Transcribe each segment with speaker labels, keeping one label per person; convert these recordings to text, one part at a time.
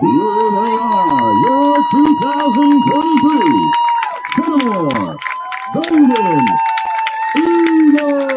Speaker 1: Here they are, your 2023 Fennimore Golden Eagles!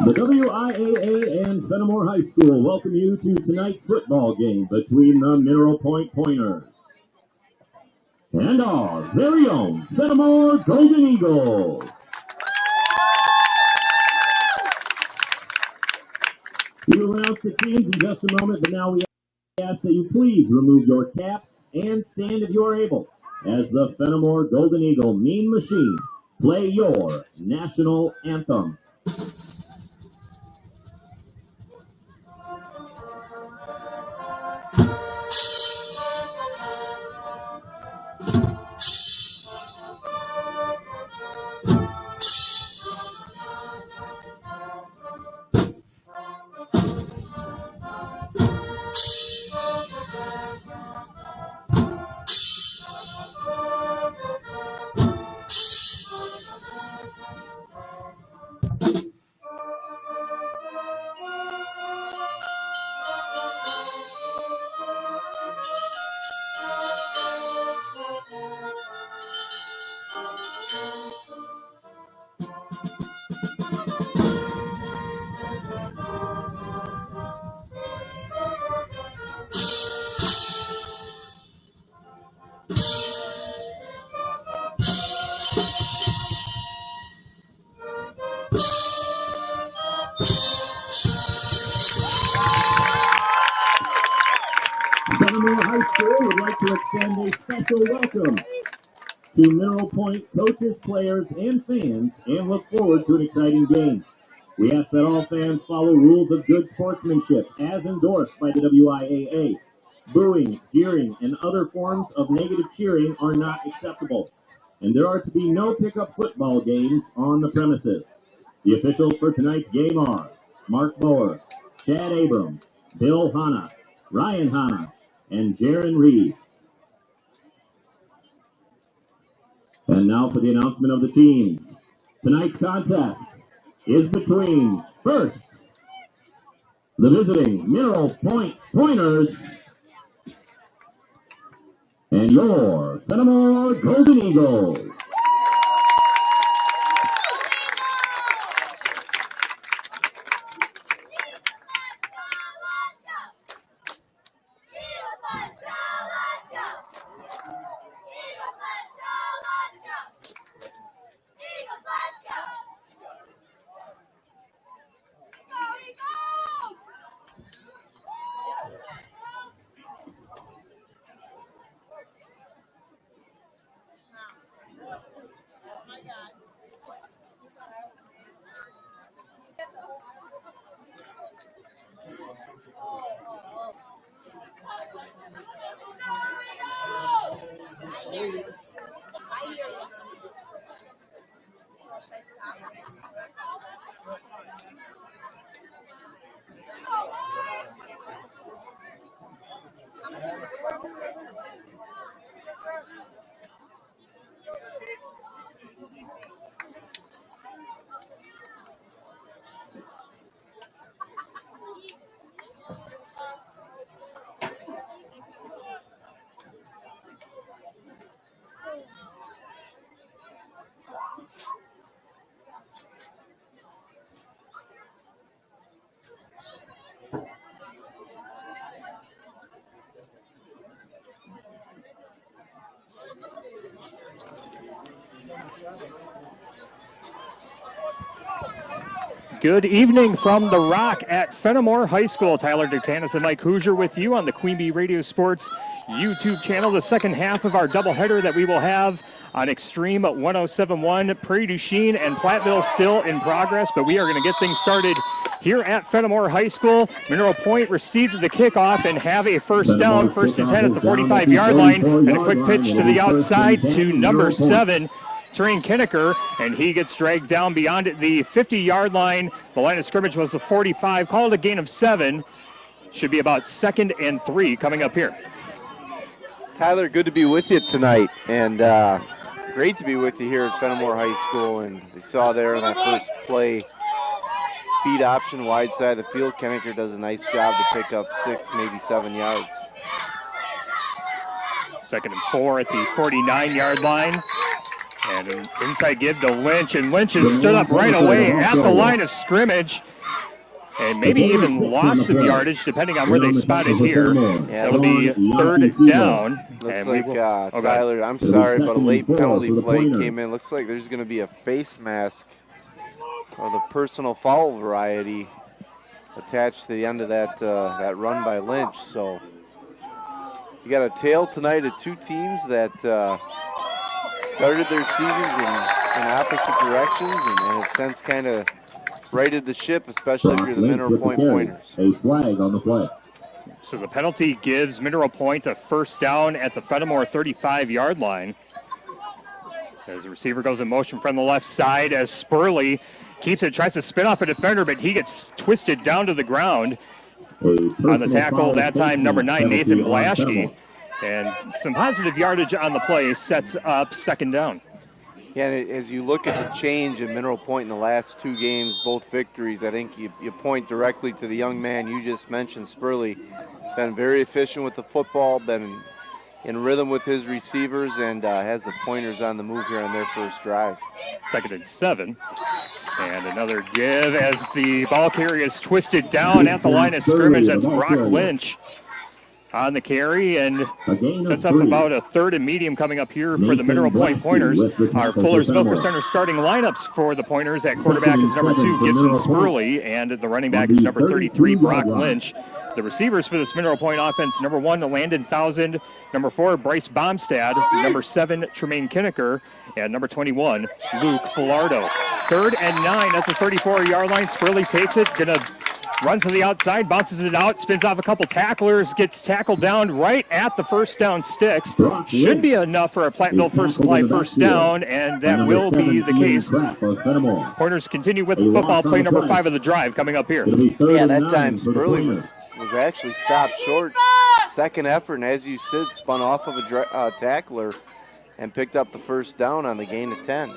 Speaker 1: The WIAA and Fennimore High School welcome you to tonight's football game between the Mineral Point Pointers and our very own Fennimore Golden Eagles. We will announce the teams in just a moment, but now we ask that you please remove your caps and stand if you are able as the Fennimore Golden Eagle Mean Machine play your national anthem. Fennimore High School would like to extend a special welcome to Mineral Point coaches, players, and fans, and look forward to an exciting game. We ask that all fans follow rules of good sportsmanship as endorsed by the WIAA. Booing, jeering, and other forms of negative cheering are not acceptable, and there are to be no pickup football games on the premises. The officials for tonight's game are Mark Boer, Chad Abrams, Bill Hanna, Ryan Hanna, and Jaron Reed. And now for the announcement of the teams. Tonight's contest is between, first, the visiting Mineral Point Pointers and your Fennimore Golden Eagles.
Speaker 2: Good evening from the Rock at Fennimore High School. Tyler Dictanis and Mike Hoosier with you on the Queen Bee Radio Sports YouTube channel. The second half of our doubleheader that we will have on Extreme 107.1. Prairie du Chien and Platteville still in progress, but we are going to get things started here at Fennimore High School. Mineral Point received the kickoff and have a first down, first and 10 at the 45-yard line, and a quick pitch to the outside to number 7. Terrain Kinneker, and he gets dragged down beyond the 50-yard line. The line of scrimmage was the 45. Called a gain of 7. Should be about 2nd and 3 coming up here.
Speaker 3: Tyler, good to be with you tonight, and great to be with you here at Fennimore High School. And we saw there in that first play, speed option wide side of the field. Kinneker does a nice job to pick up 6, maybe 7 yards.
Speaker 2: 2nd and 4 at the 49-yard line. And an inside give to Lynch, and Lynch has stood up right away at the line of scrimmage and maybe even lost some yardage depending on where they spotted here.
Speaker 3: Yeah,
Speaker 2: it'll be 3rd down.
Speaker 3: Looks like, Tyler, I'm sorry, but a late penalty play came in. Looks like there's going to be a face mask or the personal foul variety attached to the end of that run by Lynch. So you got a tale tonight of two teams that started their seasons in opposite directions and have since kind of righted the ship, especially if you're the Mineral Point Pointers.
Speaker 1: A flag on the play.
Speaker 2: So the penalty gives Mineral Point a first down at the Fennimore 35-yard line. As the receiver goes in motion from the left side, as Spurley keeps it, tries to spin off a defender, but he gets twisted down to the ground. On the tackle, that time number 9, Nathan Blaschke. And some positive yardage on the play sets up 2nd down.
Speaker 3: Yeah, and as you look at the change in Mineral Point in the last 2 games, both victories, I think you point directly to the young man you just mentioned, Spurley. Been very efficient with the football, been in rhythm with his receivers, and has the Pointers on the move here on their first drive.
Speaker 2: 2nd and 7. And another give as the ball carrier is twisted down at the line of scrimmage. That's Brock Lynch on the carry, and sets up about a 3rd and medium coming up here for the Mineral Point Pointers. Our Fuller's Milker Center starting lineups for the Pointers: at quarterback is number 2, Gibson Spurley, and the running back is number 33, Brock Lynch. The receivers for this Mineral Point offense: number 1, Landon Thousand, number 4, Bryce Bomstad, number 7, Tremaine Kinneker, and number 21, Luke Filardo. 3rd and 9 at the 34-yard line. Spurley takes it, gonna run to the outside, bounces it out, spins off a couple tacklers, gets tackled down right at the first down sticks. Should be enough for a Platteville First Supply first down, and that will be the case. Pointers continue with the football, play number 5 of the drive coming up here.
Speaker 3: Yeah, that time Spurley was actually stopped short. 2nd effort, and as you said, spun off of a tackler and picked up the first down on the gain of 10.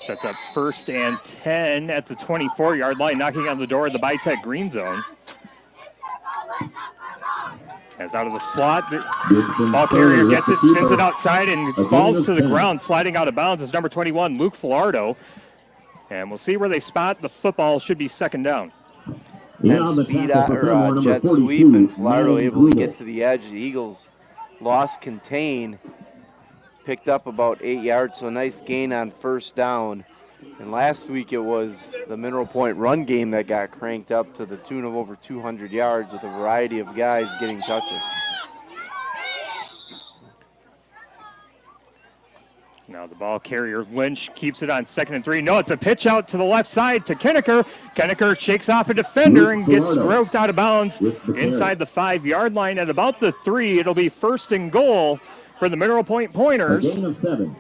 Speaker 2: Sets up 1st and 10 at the 24-yard line, knocking on the door of the Bitech green zone. As out of the slot, the ball carrier gets it, spins it outside, and falls to the ground. Sliding out of bounds is number 21, Luke Filardo. And we'll see where they spot. The football should be 2nd down.
Speaker 3: And speed or jet sweep, and Filardo able to get to the edge. The Eagles lost contain. Picked up about 8 yards, so a nice gain on first down. And last week it was the Mineral Point run game that got cranked up to the tune of over 200 yards with a variety of guys getting touches.
Speaker 2: Now the ball carrier, Lynch, keeps it on 2nd and 3. No, it's a pitch out to the left side to Kenneker. Kenneker shakes off a defender and gets roped out of bounds inside the 5-yard line at about the 3. It'll be 1st and goal for the Mineral Point Pointers.
Speaker 1: Gain of 7.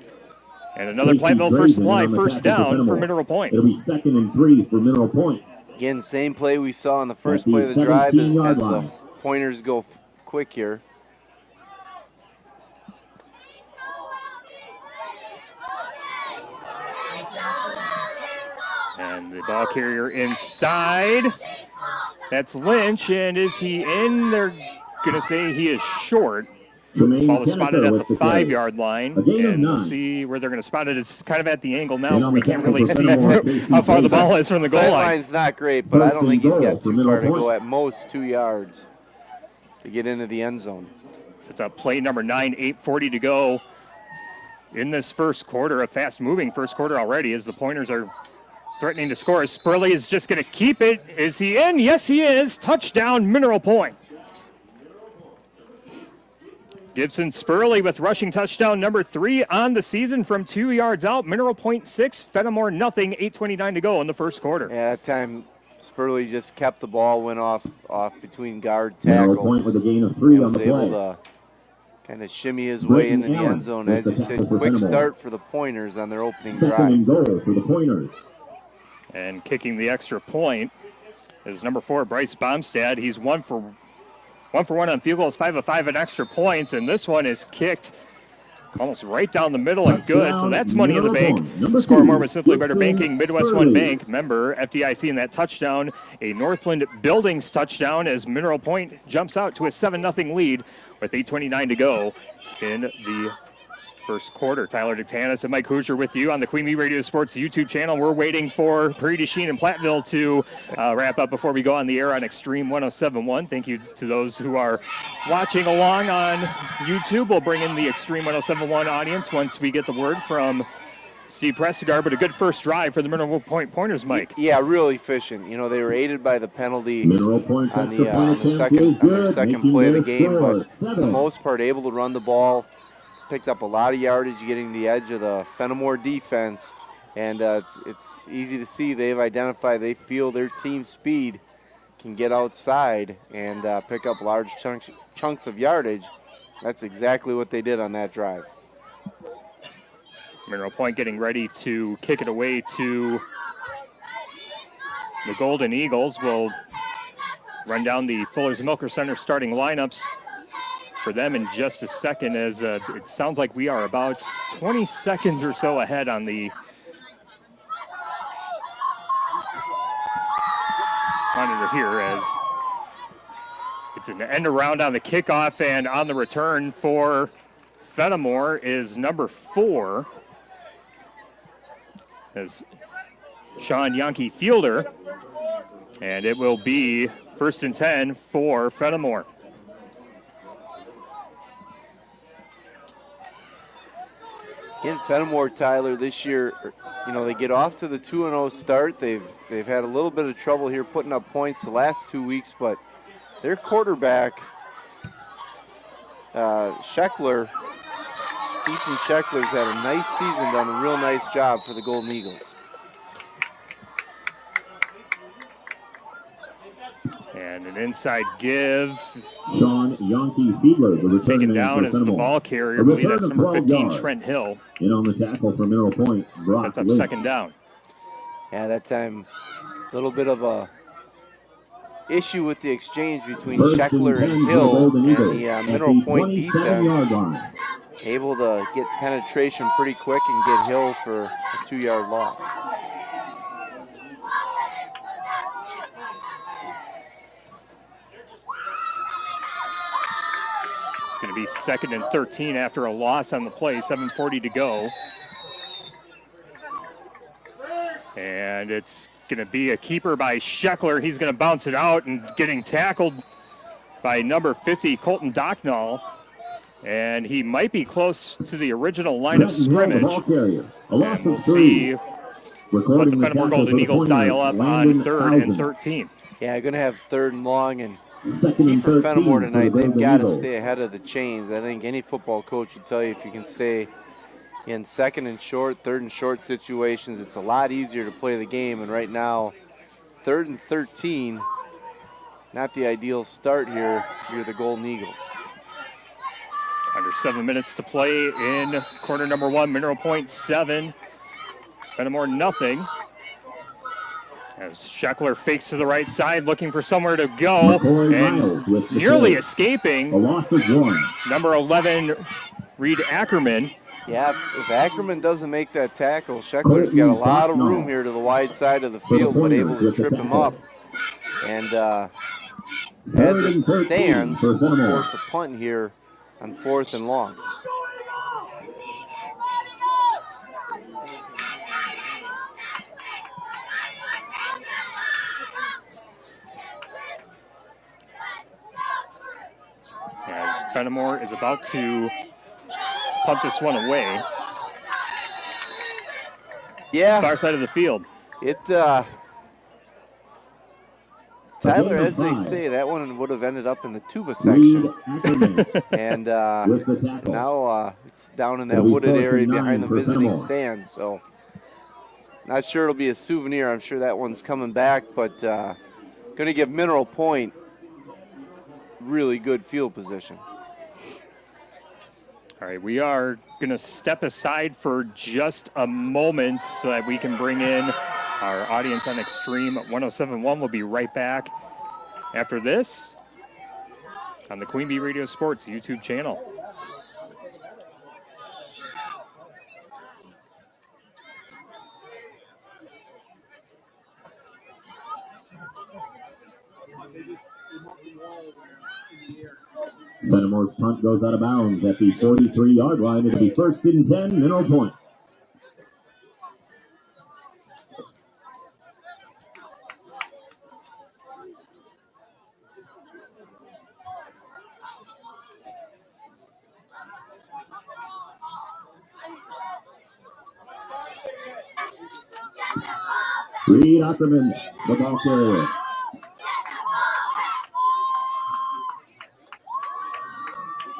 Speaker 2: And another Platteville First Supply first down for Mineral Point.
Speaker 1: It'll be 2nd and 3 for Mineral Point.
Speaker 3: Again, same play we saw on the first play of the drive as the Pointers go quick here.
Speaker 2: And the ball carrier inside. That's Lynch, and is he in? They're going to say he is short. Ball is spotted at the 5-yard line, and we'll see where they're going to spot it. It's kind of at the angle now. We can't really see how far the ball is from the goal line.
Speaker 3: Sideline's not great, but I don't think he's got too far to go. At most 2 yards to get into the end zone.
Speaker 2: Sets up play number 9, 8:40 to go in this first quarter. A fast-moving first quarter already as the Pointers are threatening to score. Spurley is just going to keep it. Is he in? Yes, he is. Touchdown, Mineral Point. Gibson Spurley with rushing touchdown number 3 on the season from 2 yards out. Mineral Point 6, Fennimore nothing. 8:29 to go in the first quarter.
Speaker 3: Yeah, that time Spurley just kept the ball, went off between guard tackle.
Speaker 1: Mineral Point with a gain of 3 on the play.
Speaker 3: Was able to kind of shimmy his way into the end zone. As you said, quick start for the Pointers on their opening drive.
Speaker 1: 2nd and goal for the Pointers.
Speaker 2: And kicking the extra point is number 4, Bryce Baumstad. He's 1 for 1 on field goals, 5 of 5 at extra points, and this one is kicked almost right down the middle and good. So that's money in the bank. Score more with Simply Better Banking, Midwest One Bank, member FDIC, in that touchdown, a Northland Buildings touchdown as Mineral Point jumps out to a 7-0 lead with 8:29 to go in the first quarter. Tyler Dictanis and Mike Hoosier with you on the Queen Bee Radio Sports YouTube channel. We're waiting for Prairie du Chien and Platteville to wrap up before we go on the air on Extreme 107.1. Thank you to those who are watching along on YouTube. We'll bring in the Extreme 107.1 audience once we get the word from Steve Prestigar, but a good first drive for the Mineral Point Pointers, Mike.
Speaker 3: Yeah, really efficient. You know, they were aided by the penalty on
Speaker 1: the
Speaker 3: second play of the game, but for the most part able to run the ball. Picked up a lot of yardage getting the edge of the Fennimore defense, and it's easy to see they've identified, they feel their team speed can get outside and pick up large chunks of yardage. That's exactly what they did on that drive.
Speaker 2: Mineral Point getting ready to kick it away to the Golden Eagles. We'll run down the Fuller's Milker Center starting lineups for them in just a second, as it sounds like we are about 20 seconds or so ahead on the monitor here, as it's an end around on the kickoff, and on the return for Fennimore is number 4, as Sean Yankee Fielder, and it will be 1st and 10 for Fennimore.
Speaker 3: In Fennimore, Tyler, this year, you know, they get off to the 2-0 start. They've had a little bit of trouble here putting up points the last 2 weeks, but their quarterback, Scheckler, Ethan Scheckler's had a nice season, done a real nice job for the Golden Eagles.
Speaker 2: And an inside give.
Speaker 1: Sean Yankee Fiedler, the return
Speaker 2: taken down as the ball carrier. I believe that's number 15, Trent Hill.
Speaker 1: In on the tackle for Mineral Point.
Speaker 2: Sets up 2nd down.
Speaker 3: Yeah, that time a little bit of a issue with the exchange between Scheckler and Hill, and the Mineral Point defense able to get penetration pretty quick and get Hill for a 2-yard loss.
Speaker 2: It's going to be 2nd and 13 after a loss on the play, 7:40 to go. And it's going to be a keeper by Scheckler. He's going to bounce it out and getting tackled by number 50, Colton Docknall. And he might be close to the original line of scrimmage. And we'll see what the Fennimore Golden Eagles dial up on 3rd and 13.
Speaker 3: Yeah, going to have 3rd and long, and for Fennimore tonight, they've got to stay ahead of the chains. I think any football coach would tell you if you can stay In second and short, third and short situations, it's a lot easier to play the game. And right now, 3rd and 13, not the ideal start here if you're the Golden Eagles.
Speaker 2: Under 7 minutes to play in quarter number 1. Mineral Point 7, Fennimore nothing. As Scheckler fakes to the right side, looking for somewhere to go, and nearly escaping.
Speaker 1: A loss of 1.
Speaker 2: Number 11, Reed Ackerman.
Speaker 3: Yeah, if Ackerman doesn't make that tackle, Scheckler's got a lot of room here to the wide side of the field, but able to trip him up. And as it stands, force a punt here on 4th and long.
Speaker 2: As Fennimore is about to punt this one away.
Speaker 3: Yeah.
Speaker 2: Far side of the field.
Speaker 3: Tyler, as they say, that one would have ended up in the tuba section. And now it's down in that wooded area behind the visiting stands. So not sure it'll be a souvenir. I'm sure that one's coming back, but going to give Mineral Point really good field position.
Speaker 2: All right, we are going to step aside for just a moment so that we can bring in our audience on Extreme 107.1. We'll be right back after this on the Queen Bee Radio Sports YouTube channel.
Speaker 1: Fennimore's punt goes out of bounds at the 43-yard line. It'll be 1st and 10, Mineral Point. Reed Ackerman, the ball carrier.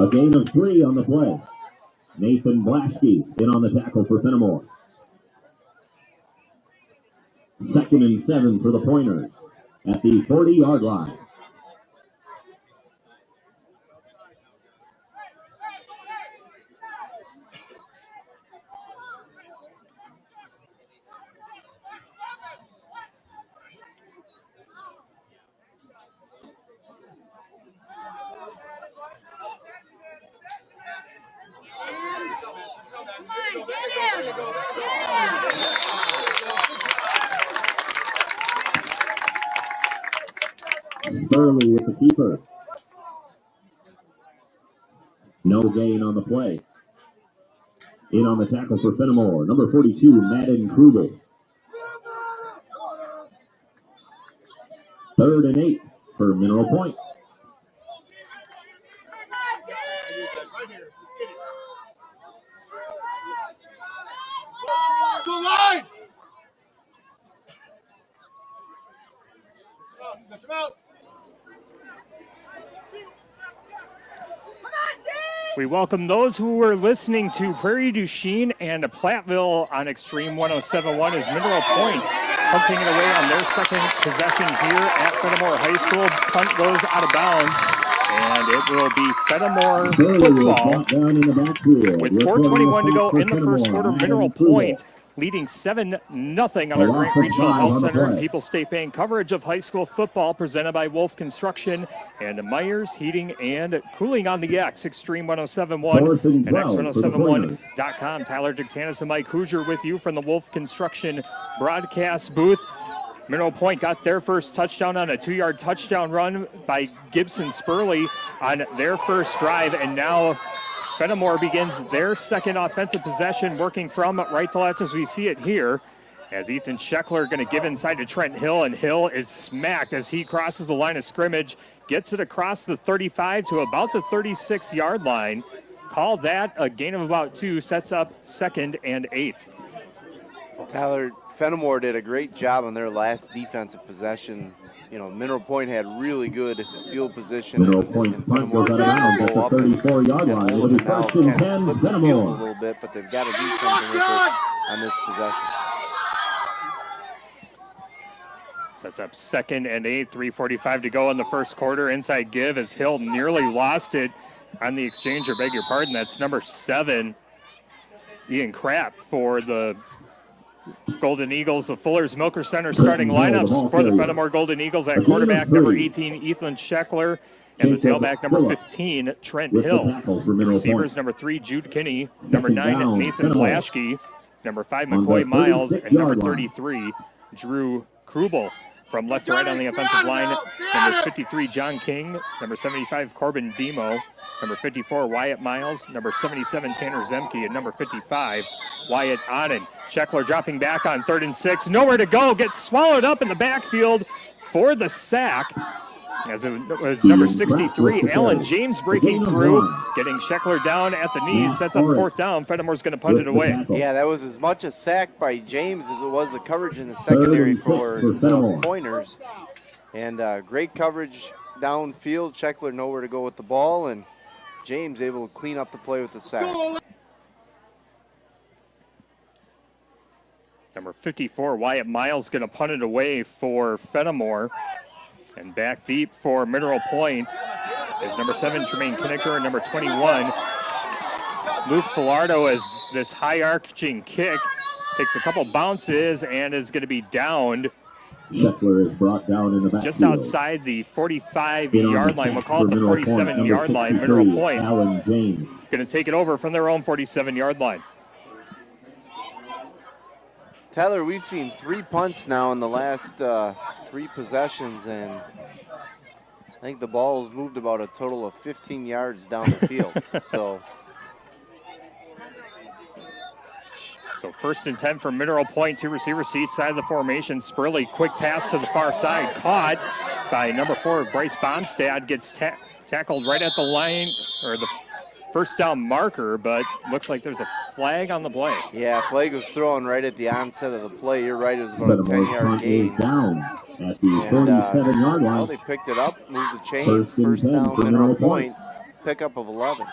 Speaker 1: A gain of 3 on the play. Nathan Blaschke in on the tackle for Fennimore. 2nd and 7 for the Pointers at the 40-yard line. Spurley with the keeper. No gain on the play. In on the tackle for Fennimore, number 42, Madden Krugel. 3rd and 8 for Mineral Point.
Speaker 2: We welcome those who are listening to Prairie du Chien and Platteville on Extreme 107.1 as Mineral Point punting it away on their second possession here at Fennimore High School. Punt goes out of bounds, and it will be Fennimore football with 4:21 to go in the first quarter. Mineral Point leading 7-0 on our Grant Regional Health Center and People State Bank coverage of high school football presented by Wolf Construction and Myers Heating and Cooling on the X. Extreme 107.1 and X1071.com. Tyler Dictanis and Mike Hoosier with you from the Wolf Construction broadcast booth. Mineral Point got their first touchdown on a 2-yard touchdown run by Gibson Spurley on their first drive, and now Fennimore begins their second offensive possession, working from right to left as we see it here. As Ethan Scheckler going to give inside to Trent Hill, and Hill is smacked as he crosses the line of scrimmage, gets it across the 35 to about the 36-yard line. Call that a gain of about 2, sets up 2nd and 8.
Speaker 3: Tyler, Fennimore did a great job on their last defensive possession Mineral Point had really good field position.
Speaker 1: Mineral Point's punt goes out of bounds at the 34-yard line. It'll be first and 10,
Speaker 3: flip the field a
Speaker 1: Fennimore.
Speaker 3: little bit, but they've got to do something with it on this possession.
Speaker 2: Sets up 2nd and 8, 3:45 to go in the first quarter. Inside give as Hill nearly lost it on the exchange, or beg your pardon. That's number 7, Ian Krapp, for the Golden Eagles. The Fuller's Milker Center starting lineups for the Fennimore Golden Eagles: at quarterback, number 18, Ethan Scheckler, and the tailback, number 15, Trent Hill. The receivers, number 3, Jude Kinney, number 9, Nathan Blaschke, number 5, McCoy Miles, and number 33, Drew Krubel. From left to right on the offensive line, number 53, John King, number 75, Corbin Demo, number 54, Wyatt Miles, number 77, Tanner Zemke, and number 55, Wyatt Oden. Scheckler dropping back on 3rd and 6. Nowhere to go. Gets swallowed up in the backfield for the sack, as it was number 63, Alan James, breaking through, getting Scheckler down at the knees, sets up 4th down. Fennimore's going to punt it away.
Speaker 3: Yeah, that was as much a sack by James as it was the coverage in the secondary for the Pointers. And great coverage downfield. Scheckler nowhere to go with the ball, and James able to clean up the play with the sack.
Speaker 2: Number 54, Wyatt Miles, going to punt it away for Fennimore. And back deep for Mineral Point is number 7, Tremaine Kinnicker, and number 21, Luke Filardo, as this high arching kick takes a couple bounces and is going to be downed.
Speaker 1: Scheckler is brought down in the backfield.
Speaker 2: Just outside the 45-yard line. We'll call it the 47-yard line. Mineral Point
Speaker 1: Alan James
Speaker 2: going to take it over from their own 47-yard line.
Speaker 3: Tyler, we've seen 3 punts now in the last 3 possessions, and I think the ball's moved about a total of 15 yards down the field. So
Speaker 2: 1st and 10 for Mineral Point. 2 receivers to each side of the formation. Spurley, quick pass to the far side, caught by number 4, Bryce Bomstad. Gets tackled right at the line, or the first down marker, but looks like there's a flag on the play.
Speaker 3: Yeah, flag was thrown right at the onset of the play. You're right, it was about a 10-yard gain.
Speaker 1: Down at the 47-yard line.
Speaker 3: Well, they picked it up, moved the chains. First down, Mineral Point, pickup of 11.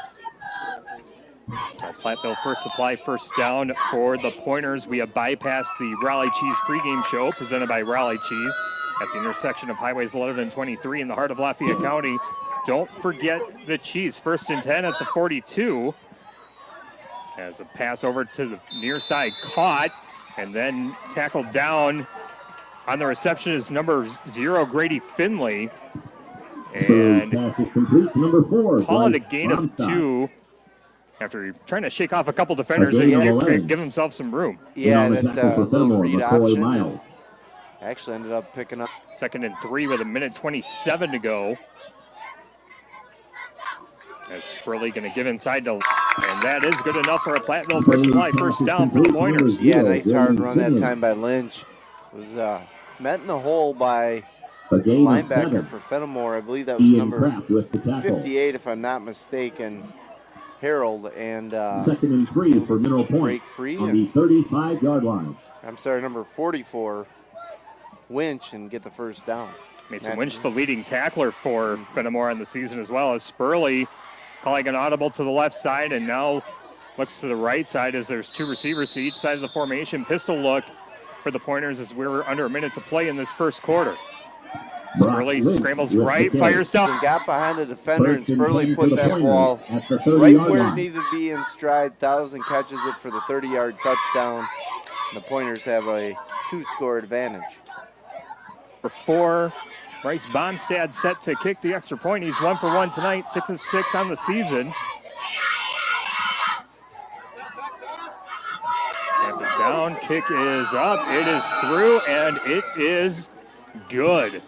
Speaker 2: Platteville First Supply, first down for the Pointers. We have bypassed the Raleigh Cheese pregame show presented by Raleigh Cheese at the intersection of Highways 11 and 23 in the heart of Lafayette County. Don't forget the cheese. 1st and 10 at the 42. As a pass over to the near side, caught, and then tackled down on the reception is number 0, Grady Finley. And
Speaker 1: number 4,
Speaker 2: call it a gain of 2 after trying to shake off a couple defenders and give himself some room.
Speaker 3: Yeah, that little read option. Actually ended up picking up.
Speaker 2: 2nd and 3 with 1:27 to go. As Spurley going to give inside to, and that is good enough for a Platteville First Supply first down for the Pointers.
Speaker 3: Yeah, nice hard run that time by Lynch. Was met in the hole by linebacker for Fennimore. I believe that was number 58, if I'm not mistaken, Harold. And
Speaker 1: 2nd and 3 for Mineral Point.
Speaker 3: Break free
Speaker 1: on the 35-yard line.
Speaker 3: I'm sorry, number 44, Winch, and get the first down.
Speaker 2: Mason Winch, the leading tackler for Fennimore on the season, as well as Spurley calling an audible to the left side, and now looks to the right side as there's 2 receivers to each side of the formation. Pistol look for the Pointers as we're under a minute to play in this first quarter. Spurley scrambles right, fires down.
Speaker 3: Got behind the defender, and Spurley put that ball right where it needed to be in stride. 1,000 catches it for the 30-yard touchdown. The Pointers have a 2-score advantage.
Speaker 2: For 4, Bryce Bomstad set to kick the extra point. He's 1 for 1 tonight, 6 of 6 on the season. Snap is down, kick is up, it is through, and it is good.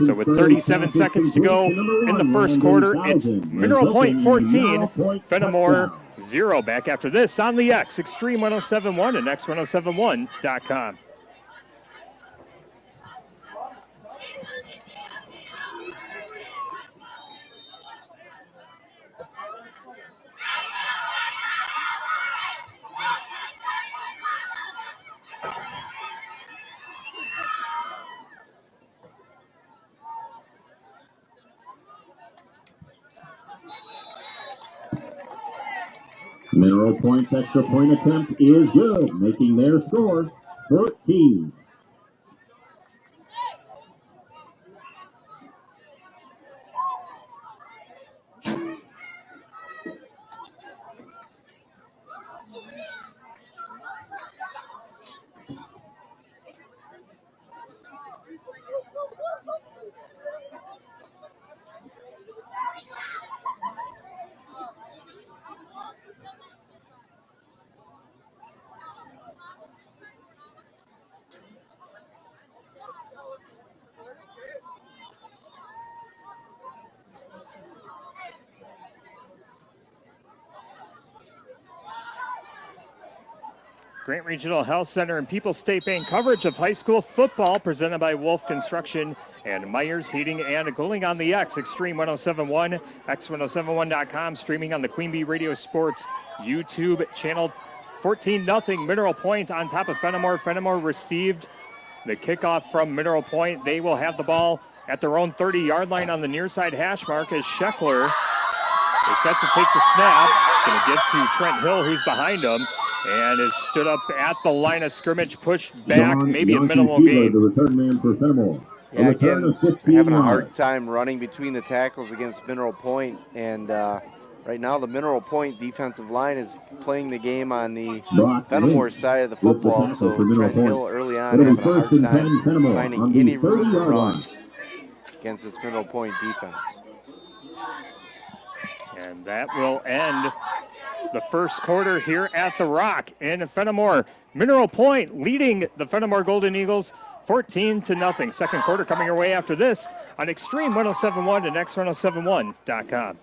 Speaker 2: So with 37 seconds to go in the first quarter, it's Mineral Point 14, Fennimore 0. Back after this on the X, Extreme 1071 and X1071.com.
Speaker 1: Mineral Point's extra point attempt is good, making their score 14.
Speaker 2: Grant Regional Health Center and People's State Bank coverage of high school football presented by Wolf Construction and Myers Heating and Cooling on the X, Extreme 1071, x1071.com, streaming on the Queen Bee Radio Sports YouTube channel. 14-0 Mineral Point on top of Fennimore. Fennimore received the kickoff from Mineral Point. They will have the ball at their own 30-yard line on the near side hash mark as Scheckler is set to take the snap. Going to get to Trent Hill, who's behind him, and is stood up at the line of scrimmage, pushed back, maybe a minimal gain.
Speaker 1: The return man for Fennimore.
Speaker 3: Yeah, again, having a hard time running between the tackles against Mineral Point, and right now the Mineral Point defensive line is playing the game on the Fenimore side of the football, so Trent Hill early on having a hard time finding any room to run against its Mineral Point defense.
Speaker 2: And that will end the first quarter here at the Rock in Fennimore. Mineral Point leading the Fennimore Golden Eagles 14-0. Second quarter coming your way after this on Extreme 1071 and x1071.com.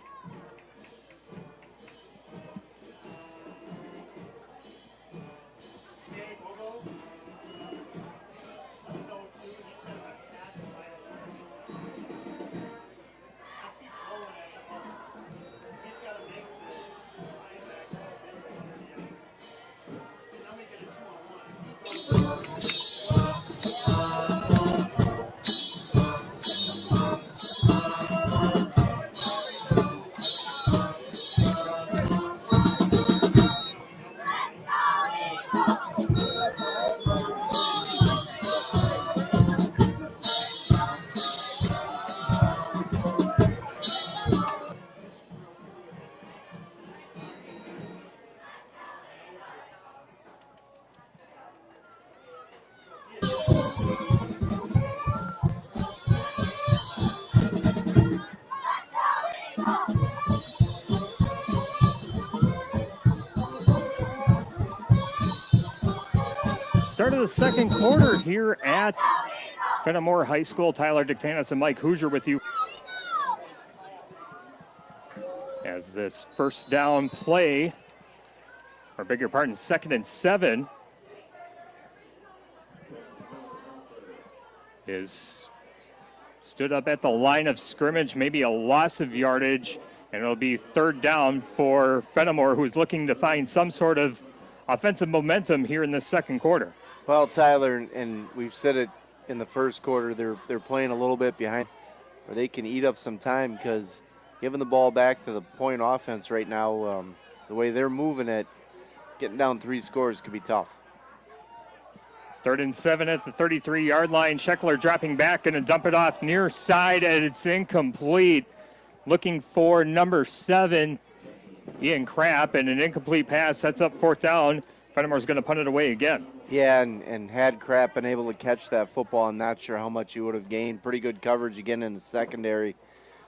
Speaker 2: Start of the second quarter here at Fennimore High School. Tyler Dictanis and Mike Hoosier with you. As this first down play, or beg your pardon, 2nd and 7, is stood up at the line of scrimmage, maybe a loss of yardage, and it'll be 3rd down for Fennimore, who's looking to find some sort of offensive momentum here in the second quarter.
Speaker 3: Well, Tyler, and we've said it in the first quarter, they're playing a little bit behind, where they can eat up some time, because giving the ball back to the point offense right now, the way they're moving it, getting down 3 scores could be tough.
Speaker 2: 3rd and 7 at the 33-yard line. Scheckler dropping back, going to dump it off near side, and it's incomplete. Looking for number 7, Ian Krapp, and an incomplete pass sets up 4th down. Fennimore's going to punt it away again.
Speaker 3: Yeah, and had Krapp been able to catch that football, I'm not sure how much he would have gained. Pretty good coverage again in the secondary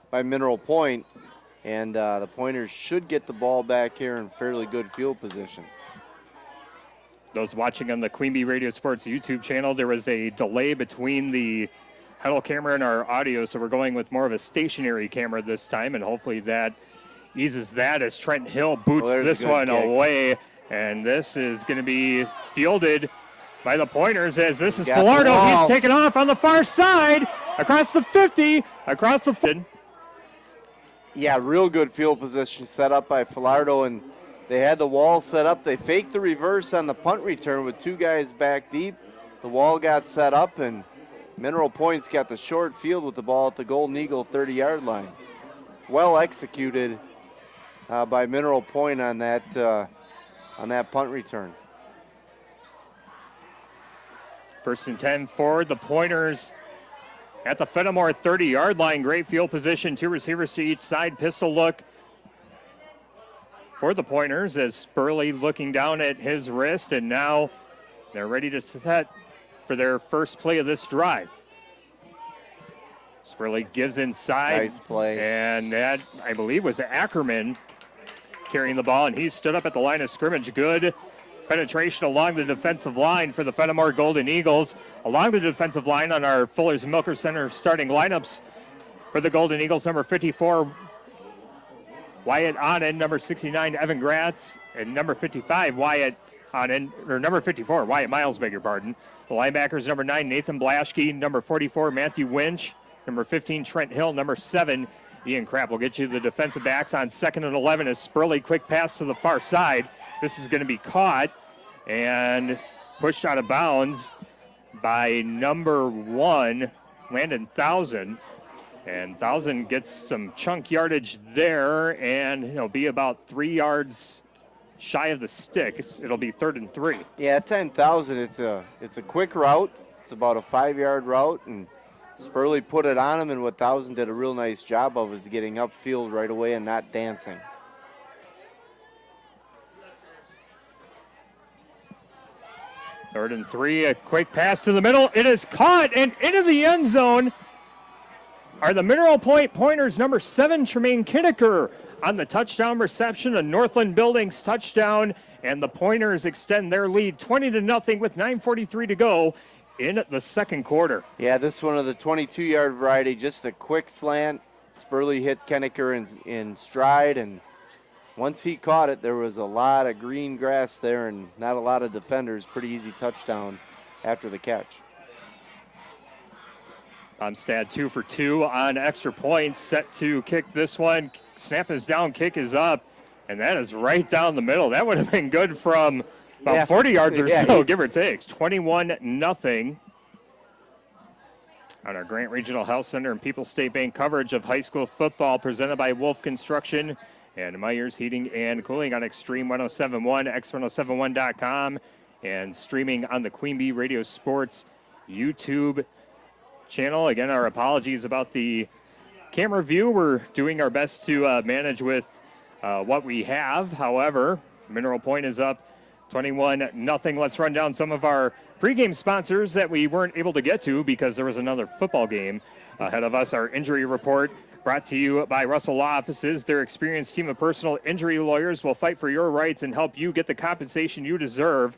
Speaker 3: by Mineral Point, and the Pointers should get the ball back here in fairly good field position.
Speaker 2: Those watching on the Queen Bee Radio Sports YouTube channel, there was a delay between the huddle camera and our audio, so we're going with more of a stationary camera this time, and hopefully that eases that as Trent Hill boots this one away. And this is going to be fielded by the Pointers as this is Filardo. He's taken off on the far side, across the 50, across the 50.
Speaker 3: Yeah, real good field position set up by Filardo, and they had the wall set up. They faked the reverse on the punt return with 2 guys back deep. The wall got set up, and Mineral Point's got the short field with the ball at the Golden Eagle 30-yard line. Well executed by Mineral Point on that punt return.
Speaker 2: 1st and 10 for the Pointers at the Fennimore 30-yard line. Great field position, 2 receivers to each side. Pistol look for the Pointers as Spurley looking down at his wrist, and now they're ready to set for their first play of this drive. Spurley gives inside.
Speaker 3: Nice play.
Speaker 2: And that, I believe, was Ackerman carrying the ball, and he stood up at the line of scrimmage. Good penetration along the defensive line for the Fennimore Golden Eagles. Along the defensive line on our Fuller's Milker Center starting lineups for the Golden Eagles, number 54, Wyatt Onen, number 69, Evan Gratz, and number 55, Wyatt Onen, or number 54, Wyatt Miles, beg your pardon. The linebackers, number 9, Nathan Blaschke, number 44, Matthew Winch, number 15, Trent Hill, number 7, Ian Krapp. Will get you the defensive backs on 2nd and 11 as Spurley, quick pass to the far side. This is going to be caught and pushed out of bounds by number 1, Landon Thousand. And Thousand gets some chunk yardage there, and he'll be about 3 yards shy of the stick. It'll be 3rd and 3.
Speaker 3: Yeah, at 10,000, it's a quick route. It's about a 5-yard route, and Spurley put it on him, and what Thousand did a real nice job of is getting upfield right away and not dancing.
Speaker 2: Third and 3, a quick pass to the middle. It is caught, and into the end zone are the Mineral Point Pointers, number 7, Tremaine Kinneker, on the touchdown reception, a Northland Buildings touchdown, and the Pointers extend their lead 20-0 with 9:43 to go in the 2nd quarter.
Speaker 3: Yeah, this one of the 22-yard variety, just a quick slant. Spurley hit Kinneker in stride, and once he caught it, there was a lot of green grass there and not a lot of defenders. Pretty easy touchdown after the catch.
Speaker 2: Armstead 2 for 2 on extra points, set to kick this one. Snap is down, kick is up, and that is right down the middle. That would have been good from about 40 yards or so, give or take. 21-0 on our Grant Regional Health Center and People's State Bank coverage of high school football, presented by Wolf Construction and Myers Heating and Cooling on Extreme 1071, x1071.com, and streaming on the Queen Bee Radio Sports YouTube channel. Again, our apologies about the camera view. We're doing our best to manage with what we have. However, Mineral Point is up 21-0. Let's run down some of our pregame sponsors that we weren't able to get to because there was another football game ahead of us. Our injury report brought to you by Russell Law Offices. Their experienced team of personal injury lawyers will fight for your rights and help you get the compensation you deserve.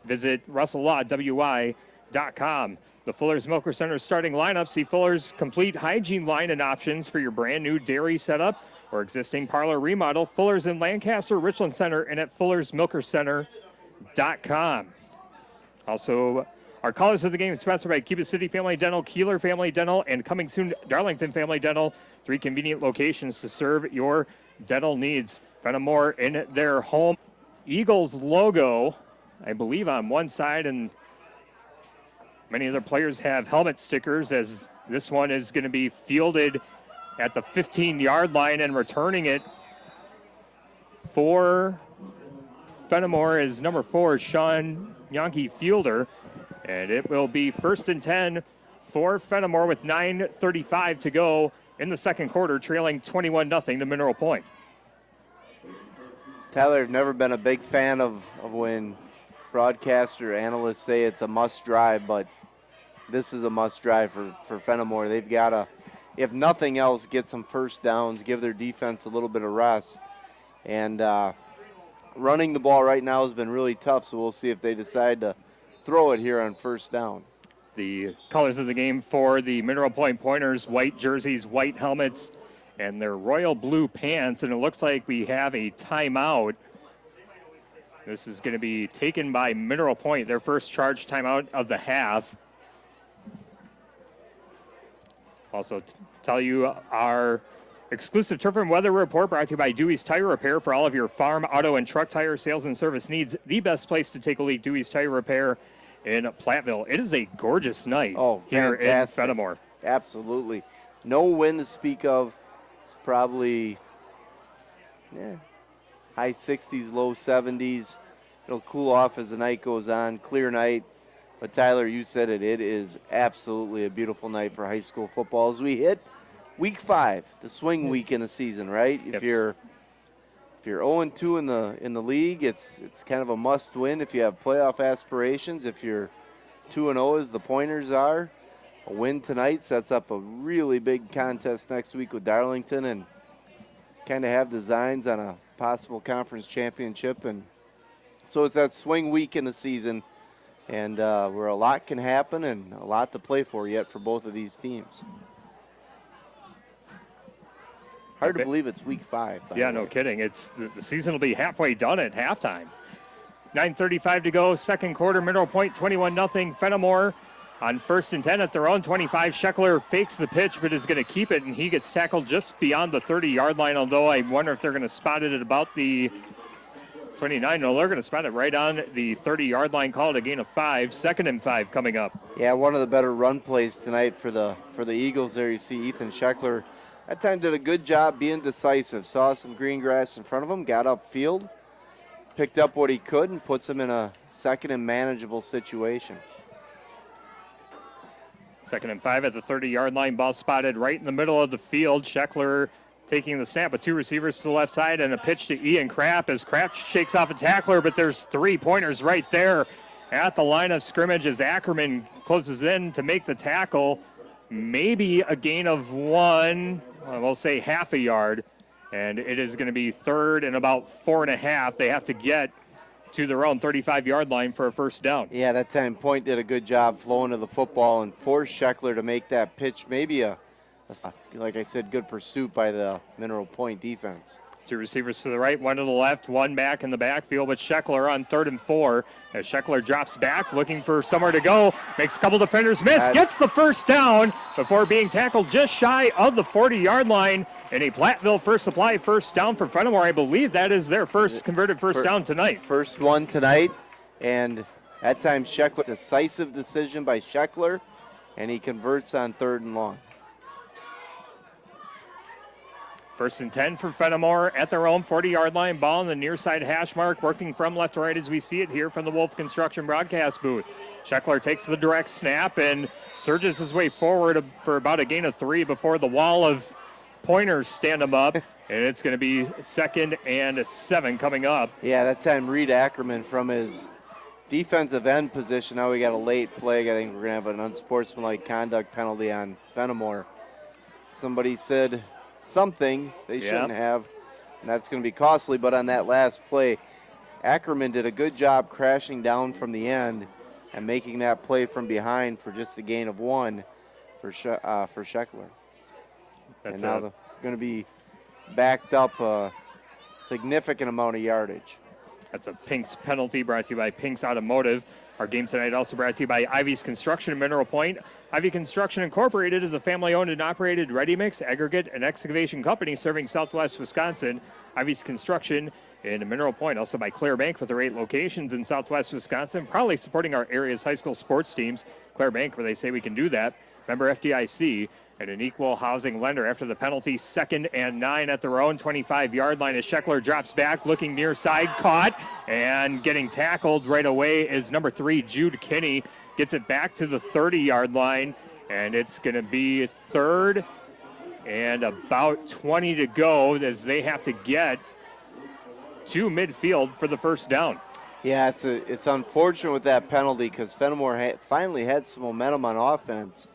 Speaker 2: Visit russelllawy.com. The Fuller's Milker Center starting lineup. See Fuller's complete hygiene line and options for your brand new dairy setup or existing parlor remodel. Fuller's in Lancaster, Richland Center, and at fullersmilkercenter.com. Also, our callers of the game is sponsored by Cuba City Family Dental, Keeler Family Dental, and coming soon, Darlington Family Dental. 3 convenient locations to serve your dental needs. Fennimore in their home. Eagles logo, I believe, on one side, and many other players have helmet stickers, as this one is going to be fielded at the 15-yard line, and returning it for Fennimore is number 4, Sean Yankee Fielder. And it will be 1st and 10 for Fennimore with 9:35 to go in the 2nd quarter, trailing 21-0 to Mineral Point.
Speaker 3: Tyler, I've never been a big fan of when broadcaster analysts say it's a must drive, but this is a must drive for Fennimore. They've got to, if nothing else, get some first downs, give their defense a little bit of rest. And running the ball right now has been really tough, so we'll see if they decide to throw it here on first down.
Speaker 2: The colors of the game for the Mineral Point Pointers: white jerseys, white helmets, and their royal blue pants. And it looks like we have a timeout. This is going to be taken by Mineral Point, their first charge timeout of the half. Also tell you our exclusive turf and weather report brought to you by Dewey's Tire Repair. For all of your farm, auto, and truck tire sales and service needs, the best place to take a leak, Dewey's Tire Repair in Platteville. It is a gorgeous night here in Fennimore.
Speaker 3: Absolutely. No wind to speak of. It's probably high 60s, low 70s. It'll cool off as the night goes on. Clear night. But Tyler, you said it. It is absolutely a beautiful night for high school football as we hit week 5, the swing week in the season, right? If you're 0-2 in the league, it's kind of a must win if you have playoff aspirations. If you're 2-0 as the Pointers are, a win tonight sets up a really big contest next week with Darlington and kind of have designs on a possible conference championship. And so it's that swing week in the season, and where a lot can happen and a lot to play for yet for both of these teams. Hard to believe it's week 5.
Speaker 2: Yeah, no kidding. It's the season will be halfway done at halftime. 9:35 to go, second quarter. Mineral Point 21-0. Fennimore on 1st and 10 at their own 25. Scheckler fakes the pitch but is going to keep it, and he gets tackled just beyond the 30-yard line, although I wonder if they're going to spot it at about the 29. No, they're going to spot it right on the 30-yard line. Call it a gain of 5. 2nd and 5 coming up.
Speaker 3: Yeah, one of the better run plays tonight for the Eagles there. You see Ethan Scheckler that time did a good job being decisive. Saw some green grass in front of him, got upfield, picked up what he could, and puts him in a 2nd and manageable situation.
Speaker 2: 2nd and 5 at the 30-yard line. Ball spotted right in the middle of the field. Scheckler taking the snap with 2 receivers to the left side and a pitch to Ian Kraft as Kraft shakes off a tackler, but there's 3 Pointers right there at the line of scrimmage as Ackerman closes in to make the tackle. Maybe a gain of 1, we'll say half a yard, and it is going to be 3rd and about 4.5. They have to get to their own 35-yard line for a first down.
Speaker 3: Yeah, that time Point did a good job flowing to the football and forced Scheckler to make that pitch. Maybe like I said, good pursuit by the Mineral Point defense.
Speaker 2: 2 receivers to the right, 1 to the left, 1 back in the backfield, but Scheckler on 3rd and 4. As Scheckler drops back, looking for somewhere to go, makes a couple defenders miss, gets the first down before being tackled just shy of the 40-yard line. And a Platteville First Supply first down for Fenimore. I believe that is their first converted first down tonight.
Speaker 3: First one tonight, and at times Scheckler, decisive decision by Scheckler, and he converts on 3rd and long.
Speaker 2: 1st and 10 for Fennimore at their own 40-yard line. Ball in the near side hash mark, working from left to right as we see it here from the Wolf Construction broadcast booth. Scheckler takes the direct snap and surges his way forward for about a gain of 3 before the wall of Pointers stand him up, and it's going to be 2nd and 7 coming up.
Speaker 3: Yeah, that time Reed Ackerman from his defensive end position. Now we got a late flag. I think we're going to have an unsportsmanlike conduct penalty on Fennimore. Somebody said something they shouldn't have, and that's going to be costly. But on that last play, Ackerman did a good job crashing down from the end and making that play from behind for just a gain of 1 for Scheckler. And now they're going to be backed up a significant amount of yardage.
Speaker 2: That's a Pink's penalty brought to you by Pink's Automotive. Our game tonight also brought to you by Ivy's Construction in Mineral Point. Ivy Construction Incorporated is a family-owned and operated ready-mix, aggregate, and excavation company serving southwest Wisconsin. Ivy's Construction in Mineral Point, also by Claire Bank with their 8 locations in southwest Wisconsin, proudly supporting our area's high school sports teams. Claire Bank, where they say we can do that. Member FDIC. And an equal housing lender after the penalty. 2nd and 9 at their own 25-yard line as Scheckler drops back, looking near side, caught, and getting tackled right away is number 3, Jude Kinney. Gets it back to the 30-yard line, and it's going to be 3rd and about 20 to go as they have to get to midfield for the first down.
Speaker 3: Yeah, it's unfortunate with that penalty because Fennimore finally had some momentum on offense.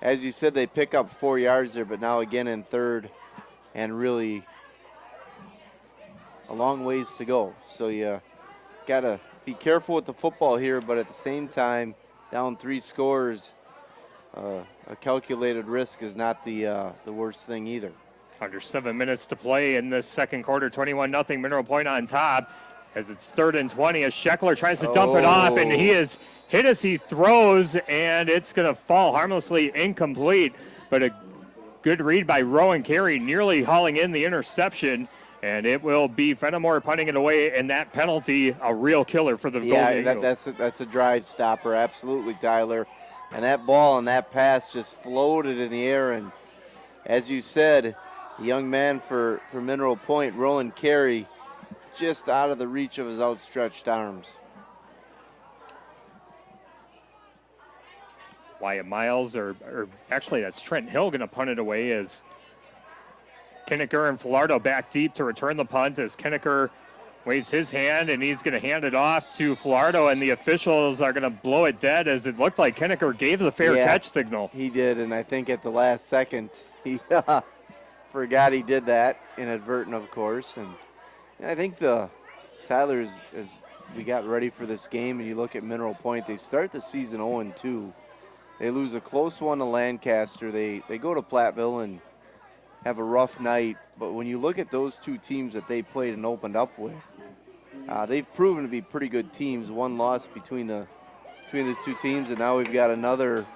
Speaker 3: As you said, they pick up 4 yards there, but now again in 3rd and really a long ways to go. So you got to be careful with the football here, but at the same time, down 3 scores, a calculated risk is not the worst thing either.
Speaker 2: Under 7 minutes to play in this second quarter, 21-0, Mineral Point on top as it's 3rd and 20 as Scheckler tries to dump it off, and he is hit as he throws, and it's going to fall harmlessly incomplete. But a good read by Rowan Carey, nearly hauling in the interception, and it will be Fennimore punting it away, and that penalty, a real killer for the Golden Eagles.
Speaker 3: That's a drive stopper, absolutely, Tyler. And that ball and that pass just floated in the air, and as you said, the young man for Mineral Point, Rowan Carey, just out of the reach of his outstretched arms.
Speaker 2: Wyatt Miles, or actually that's Trent Hill, going to punt it away as Kinnicker and Falardo back deep to return the punt as Kinnicker waves his hand and he's going to hand it off to Falardo, and the officials are going to blow it dead as it looked like Kinnicker gave the fair catch signal.
Speaker 3: He did, and I think at the last second he forgot he did that, inadvertent of course. And I think Tyler, as we got ready for this game and you look at Mineral Point, they start the season 0-2. They lose a close one to Lancaster. They go to Platteville and have a rough night. But when you look at those two teams that they played and opened up with, they've proven to be pretty good teams. One loss between the two teams, and now we've got another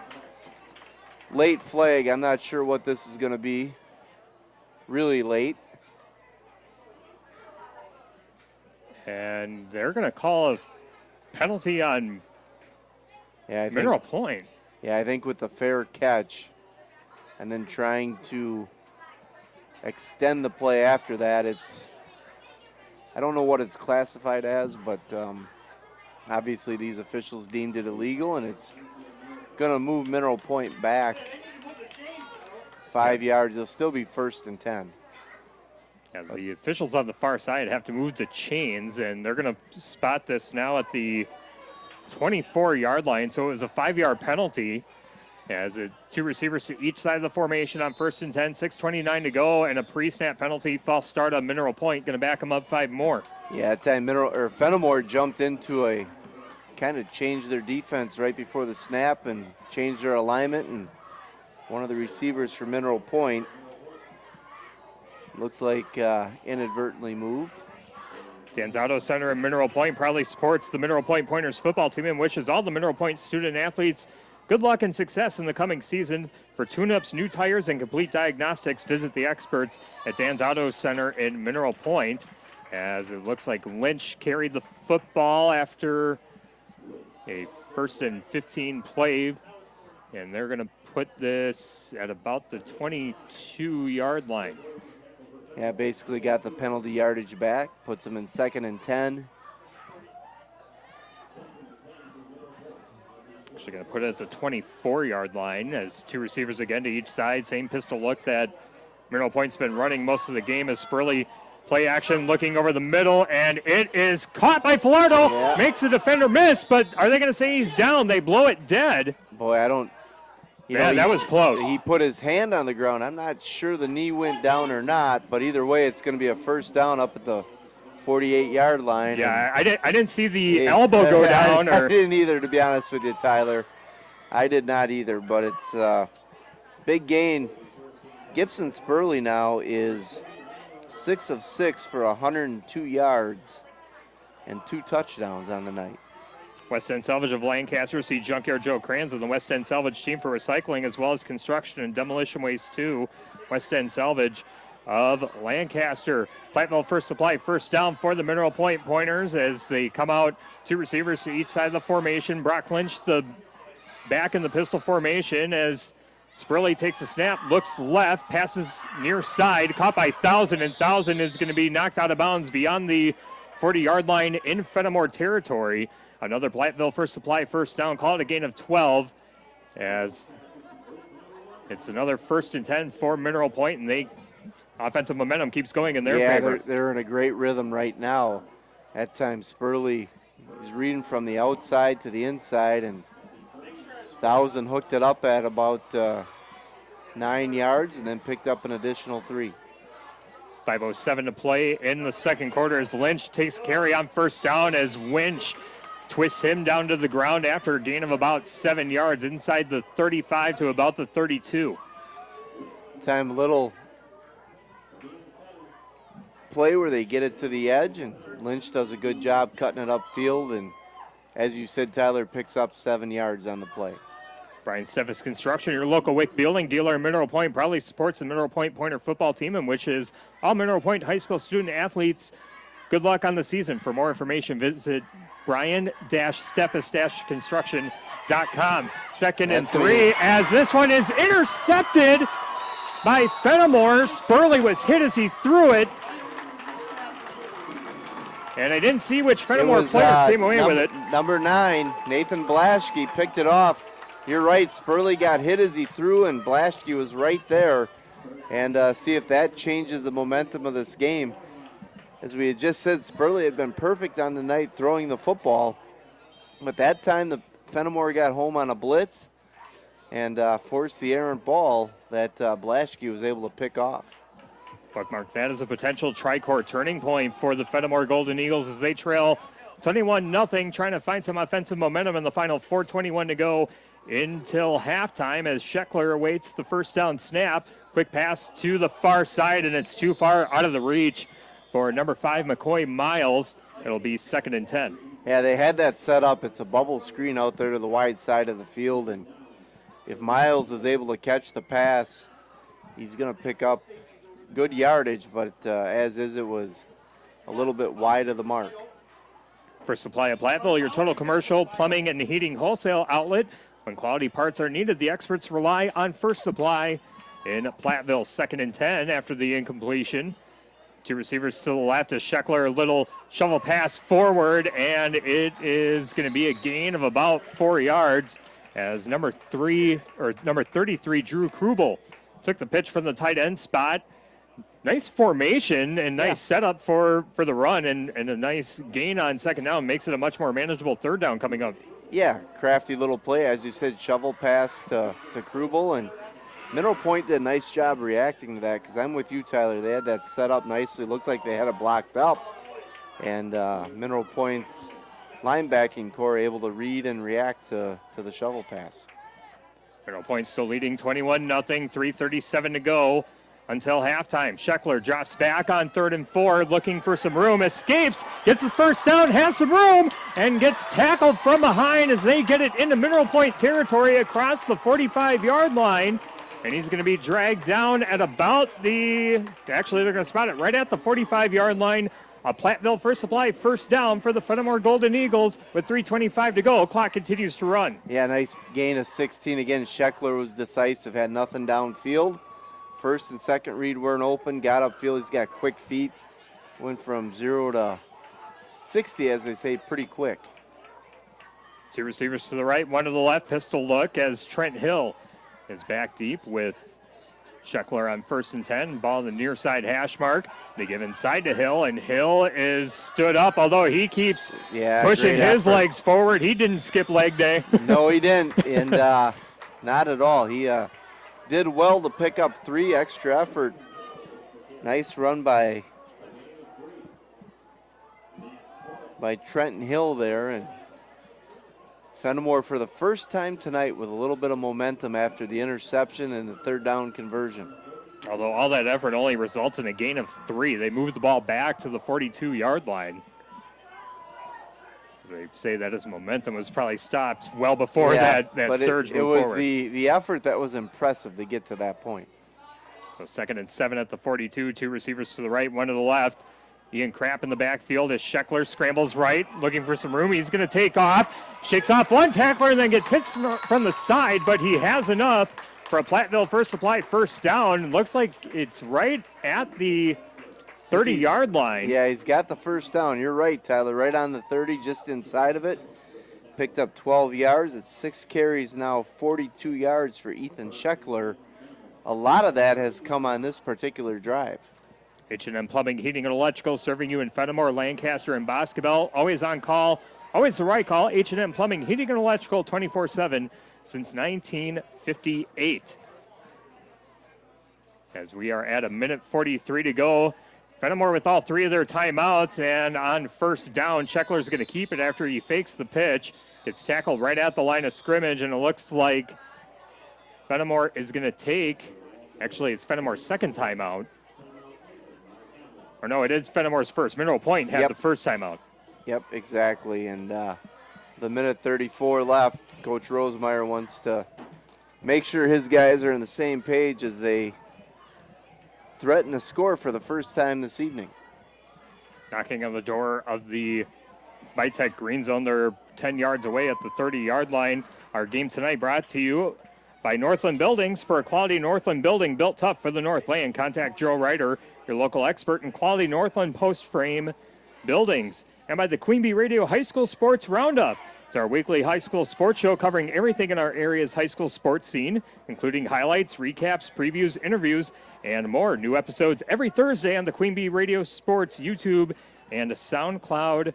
Speaker 3: late flag. I'm not sure what this is going to be. Really late.
Speaker 2: And they're going to call a penalty on Mineral Point.
Speaker 3: Yeah, I think with the fair catch and then trying to extend the play after that, I don't know what it's classified as, but obviously these officials deemed it illegal, and it's going to move Mineral Point back 5 yards. They'll still be 1st and 10.
Speaker 2: Yeah, the officials on the far side have to move the chains, and they're going to spot this now at the 24-yard line. So it was a 5-yard penalty as two receivers to each side of the formation on 1st and 10, 6:29 to go, and a pre-snap penalty, false start on Mineral Point, going to back them up 5 more.
Speaker 3: Yeah, at time Fennimore jumped into kind of changed their defense right before the snap and changed their alignment, and one of the receivers for Mineral Point looked like inadvertently moved.
Speaker 2: Dan's Auto Center in Mineral Point proudly supports the Mineral Point Pointers football team and wishes all the Mineral Point student athletes good luck and success in the coming season. For tune-ups, new tires, and complete diagnostics, visit the experts at Dan's Auto Center in Mineral Point. As it looks like Lynch carried the football after a 1st and 15 play, and they're going to put this at about the 22-yard line.
Speaker 3: Yeah, basically got the penalty yardage back, puts them in 2nd and 10.
Speaker 2: Actually going to put it at the 24-yard line as two receivers again to each side. Same pistol look that Mineral Point's been running most of the game as Spurley play action looking over the middle, and it is caught by Falardo.
Speaker 3: Yeah.
Speaker 2: Makes the defender miss, but are they going to say he's down? They blow it dead.
Speaker 3: Boy, I don't...
Speaker 2: That was close.
Speaker 3: He put his hand on the ground. I'm not sure the knee went down or not, but either way, it's going to be a 1st down up at the 48-yard line.
Speaker 2: Yeah, I didn't see the elbow go down.
Speaker 3: I didn't either, to be honest with you, Tyler. I did not either, but it's a big gain. Gibson Spurley now is 6 of 6 for 102 yards and 2 touchdowns on the night.
Speaker 2: West End Salvage of Lancaster, see Junkyard Joe Kranz and the West End Salvage team for recycling as well as construction and demolition waste too. West End Salvage of Lancaster. Platteville First Supply, 1st down for the Mineral Point Pointers as they come out, 2 receivers to each side of the formation. Brock Lynch, the back in the pistol formation as Spurley takes a snap, looks left, passes near side, caught by Thousand, and Thousand is going to be knocked out of bounds beyond the 40-yard line in Fennimore territory. Another Platteville First Supply 1st down, call it a gain of 12 as it's another 1st and 10 for Mineral Point, and offensive momentum keeps going in their favor.
Speaker 3: They're in a great rhythm right now. At times Spurley is reading from the outside to the inside, and Thousand hooked it up at about 9 yards and then picked up an additional 3.
Speaker 2: 5:07 to play in the 2nd quarter as Lynch takes carry on 1st down as Winch twists him down to the ground after a gain of about 7 yards inside the 35 to about the 32.
Speaker 3: Time little play where they get it to the edge, and Lynch does a good job cutting it upfield, and as you said, Tyler picks up 7 yards on the play.
Speaker 2: Brian Steffes Construction, your local Wick building dealer in Mineral Point, proudly supports the Mineral Point Pointer football team and wishes all Mineral Point high school student athletes good luck on the season. For more information, visit brian-steffes-construction.com. 2nd and 3 as this one is intercepted by Fennimore. Spurley was hit as he threw it. And I didn't see which Fennimore player came away with it.
Speaker 3: Number 9, Nathan Blaschke, picked it off. You're right, Spurley got hit as he threw, and Blaschke was right there. And see if that changes the momentum of this game. As we had just said, Spurley had been perfect on the night throwing the football. But that time, the Fennimore got home on a blitz and forced the errant ball that Blaschke was able to pick off.
Speaker 2: Bookmark that as a potential tri-core turning point for the Fennimore Golden Eagles as they trail 21-0, trying to find some offensive momentum in the final 4:21 to go until halftime as Scheckler awaits the first down snap. Quick pass to the far side, and it's too far out of the reach for number 5, McCoy Miles. It'll be 2nd and 10.
Speaker 3: Yeah, they had that set up. It's a bubble screen out there to the wide side of the field, and if Miles is able to catch the pass, he's going to pick up good yardage, but as is, it was a little bit wide of the mark.
Speaker 2: For Supply of Platteville, your total commercial plumbing and heating wholesale outlet. When quality parts are needed, the experts rely on First Supply in Platteville. 2nd and 10 after the incompletion. 2 receivers to the left as Scheckler, a little shovel pass forward, and it is going to be a gain of about 4 yards as number 33, Drew Krubel, took the pitch from the tight end spot. Nice formation and nice setup for the run, and a nice gain on 2nd down makes it a much more manageable 3rd down coming up.
Speaker 3: Yeah, crafty little play, as you said, shovel pass to Krubel, and Mineral Point did a nice job reacting to that, because I'm with you, Tyler. They had that set up nicely. Looked like they had it blocked up, and Mineral Point's linebacking core able to read and react to the shovel pass.
Speaker 2: Mineral Point still leading 21-0, 3:37 to go until halftime. Scheckler drops back on 3rd and 4, looking for some room, escapes, gets the first down, has some room, and gets tackled from behind as they get it into Mineral Point territory across the 45-yard line. And he's going to be dragged down at about actually they're going to spot it right at the 45-yard line. A Platteville First Supply first down for the Fennimore Golden Eagles with 3:25 to go. Clock continues to run.
Speaker 3: Yeah, nice gain of 16. Again, Scheckler was decisive, had nothing downfield. First and second read weren't open, got upfield. He's got quick feet. Went from 0 to 60, as they say, pretty quick.
Speaker 2: 2 receivers to the right, 1 to the left. Pistol look as Trent Hill is back deep with Scheckler on 1st and 10. Ball in the near side hash mark. They give inside to Hill, and Hill is stood up, although he keeps pushing his legs forward. He didn't skip leg day.
Speaker 3: No, he didn't, and not at all. He did well to pick up 3 extra effort. Nice run by Trenton Hill there, and Fennimore for the first time tonight with a little bit of momentum after the interception and the 3rd down conversion.
Speaker 2: Although all that effort only results in a gain of 3. They moved the ball back to the 42-yard line. As they say that his momentum was probably stopped well before that surge moved forward.
Speaker 3: It was the effort that was impressive to get to that point.
Speaker 2: So 2nd and 7 at the 42. 2 receivers to the right, 1 to the left. Ian Crapp in the backfield as Scheckler scrambles right, looking for some room. He's going to take off, shakes off 1 tackler, and then gets hit from the side, but he has enough for a Platteville First Supply first down. Looks like it's right at the 30-yard line.
Speaker 3: Yeah, he's got the first down. You're right, Tyler, right on the 30, just inside of it. Picked up 12 yards. It's 6 carries now, 42 yards for Ethan Scheckler. A lot of that has come on this particular drive.
Speaker 2: H&M Plumbing, Heating, and Electrical, serving you in Fennimore, Lancaster, and Boscobel. Always on call, always the right call. H&M Plumbing, Heating, and Electrical, 24/7 since 1958. As we are at 1:43 to go. Fennimore with all 3 of their timeouts, and on first down, Scheckler's going to keep it after he fakes the pitch. It's tackled right at the line of scrimmage, and it looks like Fennimore is going to take, actually it's Fennimore's 2nd timeout. Or no, it is Fennimore's first. Mineral Point had the first timeout.
Speaker 3: Yep, exactly. And the 1:34 left, Coach Rosemeyer wants to make sure his guys are on the same page as they threaten to score for the first time this evening.
Speaker 2: Knocking on the door of the Vitech Green Zone. They're 10 yards away at the 30-yard line. Our game tonight brought to you by Northland Buildings. For a quality Northland building built tough for the Northland, contact Joe Ryder, your local expert in quality Northland post frame buildings, and by the Queen Bee Radio High School Sports Roundup. It's our weekly high school sports show covering everything in our area's high school sports scene, including highlights, recaps, previews, interviews, and more. New episodes every Thursday on the Queen Bee Radio Sports YouTube and SoundCloud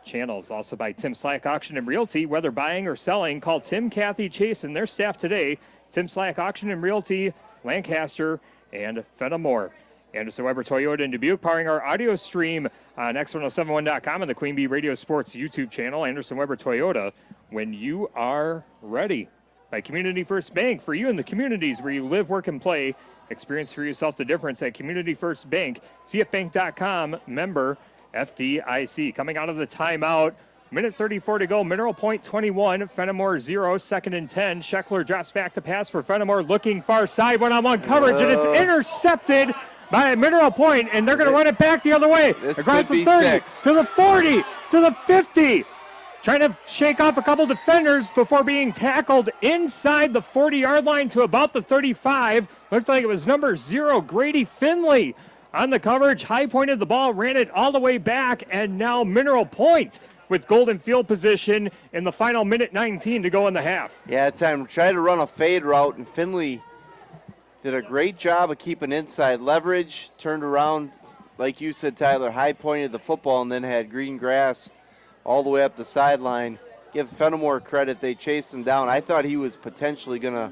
Speaker 2: channels. Also by Tim Slack Auction and Realty. Whether buying or selling, call Tim, Kathy, Chase, and their staff today. Tim Slack Auction and Realty, Lancaster, and Fennimore. Anderson Weber Toyota in Dubuque, powering our audio stream on x1071.com and the Queen Bee Radio Sports YouTube channel. Anderson Weber Toyota, when you are ready. By Community First Bank, for you in the communities where you live, work, and play. Experience for yourself the difference at Community First Bank. CFBank.com, member FDIC. Coming out of the timeout, minute 34 to go. Mineral Point 21, Fennimore 0, 2nd and 10. Scheckler drops back to pass for Fennimore, looking far side, one-on-one coverage, and it's intercepted by Mineral Point, and they're going to run it back the other way. Across the 30, 6. To the 40, to the 50. Trying to shake off a couple defenders before being tackled inside the 40-yard line to about the 35. Looks like it was number 0, Grady Finley, on the coverage. High pointed the ball, ran it all the way back, and now Mineral Point with golden field position in the final minute 19 to go in the half.
Speaker 3: Yeah, time tried to run a fade route, and Finley did a great job of keeping inside leverage, turned around, like you said, Tyler, high pointed the football and then had green grass all the way up the sideline. Give Fennimore credit, they chased him down. I thought he was potentially going to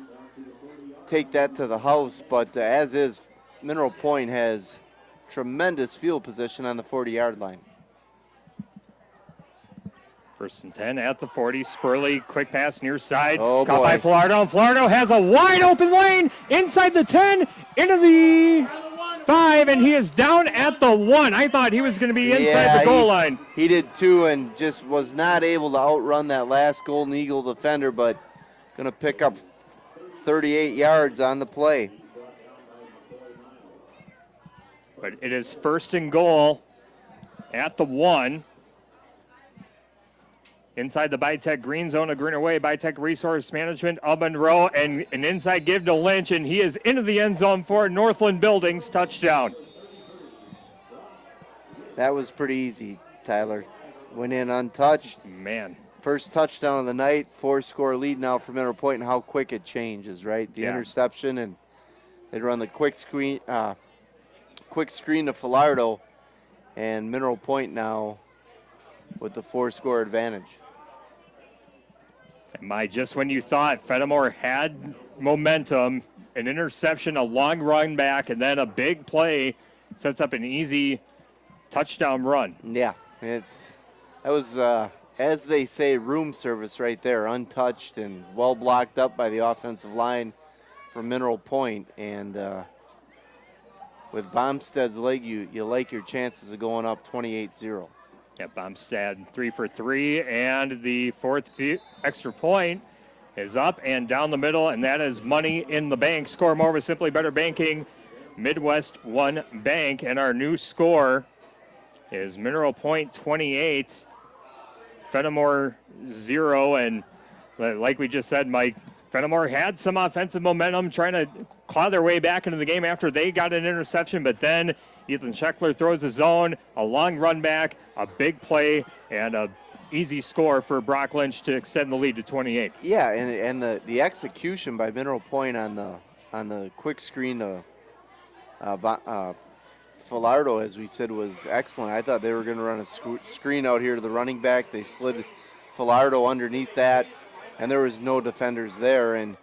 Speaker 3: take that to the house, but as is, Mineral Point has tremendous field position on the 40-yard line.
Speaker 2: 1st and 10 at the 40. Spurley, quick pass near side.
Speaker 3: Oh,
Speaker 2: caught
Speaker 3: boy.
Speaker 2: by Falardo. And Falardo has a wide open lane inside the 10, into the 5, and he is down at the 1. I thought he was going to be inside the goal line.
Speaker 3: He did too, and just was not able to outrun that last Golden Eagle defender, but going to pick up 38 yards on the play.
Speaker 2: But it is 1st and goal at the 1. Inside the Bitech green zone, a green away. Bitech Resource Management of Monroe, and an inside give to Lynch, and he is into the end zone for Northland Buildings. Touchdown.
Speaker 3: That was pretty easy, Tyler. Went in untouched.
Speaker 2: Man.
Speaker 3: First touchdown of the night, 4-score lead now for Mineral Point, and how quick it changes, right? The interception, and they run the quick screen to Falardo, and Mineral Point now with the 4-score advantage.
Speaker 2: And just when you thought Fennimore had momentum, an interception, a long run back, and then a big play sets up an easy touchdown run.
Speaker 3: Yeah, that was, as they say, room service right there, untouched and well blocked up by the offensive line from Mineral Point. And with Bomstad's leg, you like your chances of going up 28-0.
Speaker 2: Yeah, Bomstad 3 for 3, and the 4th extra point is up and down the middle, and that is money in the bank. Score more with Simply Better Banking, Midwest One Bank, and our new score is Mineral Point 28, Fennimore 0, and like we just said, Mike, Fennimore had some offensive momentum trying to claw their way back into the game after they got an interception, but then Ethan Scheckler throws his own, a long run back, a big play, and a easy score for Brock Lynch to extend the lead to 28.
Speaker 3: Yeah, and the execution by Mineral Point on the quick screen to Falardo, as we said, was excellent. I thought they were going to run a screen out here to the running back. They slid Falardo underneath that, and there was no defenders there. And,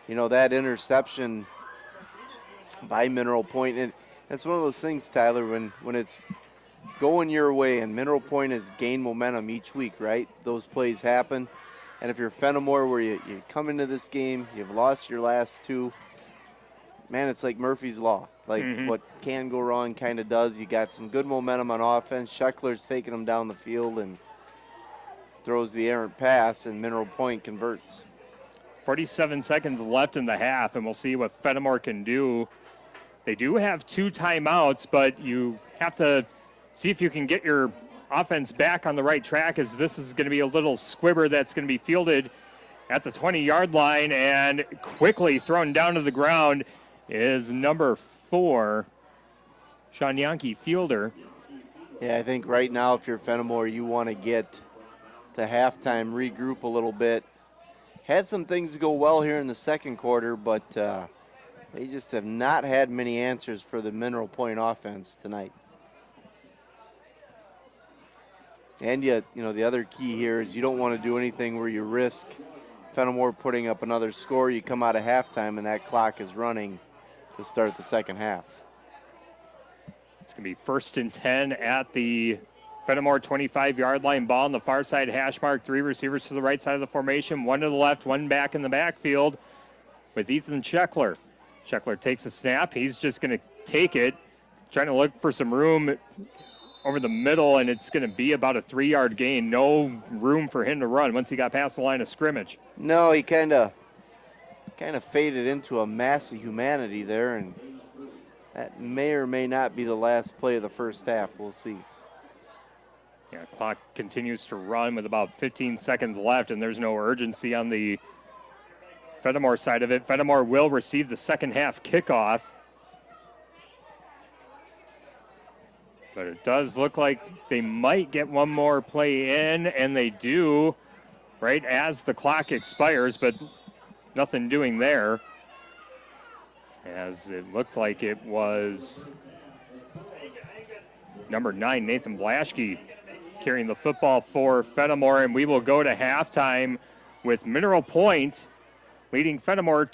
Speaker 3: you know, that interception by Mineral Point, and it's one of those things, Tyler, when it's going your way, and Mineral Point has gained momentum each week, right? Those plays happen. And if you're Fennimore, where you come into this game, you've lost your last 2, man, it's like Murphy's Law. Like what can go wrong kind of does. You got some good momentum on offense. Scheckler's taking them down the field and throws the errant pass, and Mineral Point converts.
Speaker 2: 47 seconds left in the half, and we'll see what Fennimore can do. They do have 2 timeouts, but you have to see if you can get your offense back on the right track, as this is going to be a little squibber that's going to be fielded at the 20-yard line, and quickly thrown down to the ground is number 4, Sean Yankee, fielder.
Speaker 3: Yeah, I think right now if you're Fennimore, you want to get to halftime, regroup a little bit. Had some things go well here in the second quarter, but they just have not had many answers for the Mineral Point offense tonight. And yet, you know, the other key here is you don't want to do anything where you risk Fennimore putting up another score. You come out of halftime and that clock is running to start the second half.
Speaker 2: It's going to be 1st and 10 at the Fennimore 25-yard line. Ball on the far side hash mark. 3 receivers to the right side of the formation. 1 to the left, 1 back in the backfield with Ethan Scheckler. Scheckler takes a snap. He's just going to take it, trying to look for some room over the middle, and it's going to be about a 3-yard gain. No room for him to run once he got past the line of scrimmage.
Speaker 3: No, he kind of faded into a mass of humanity there, and that may or may not be the last play of the first half. We'll see.
Speaker 2: Yeah, clock continues to run with about 15 seconds left, and there's no urgency on the Fennimore side of it. Fennimore will receive the second half kickoff. But it does look like they might get one more play in, and they do right as the clock expires, but nothing doing there. As it looked like it was number 9, Nathan Blaschke, carrying the football for Fennimore, and we will go to halftime with Mineral Point leading Fennimore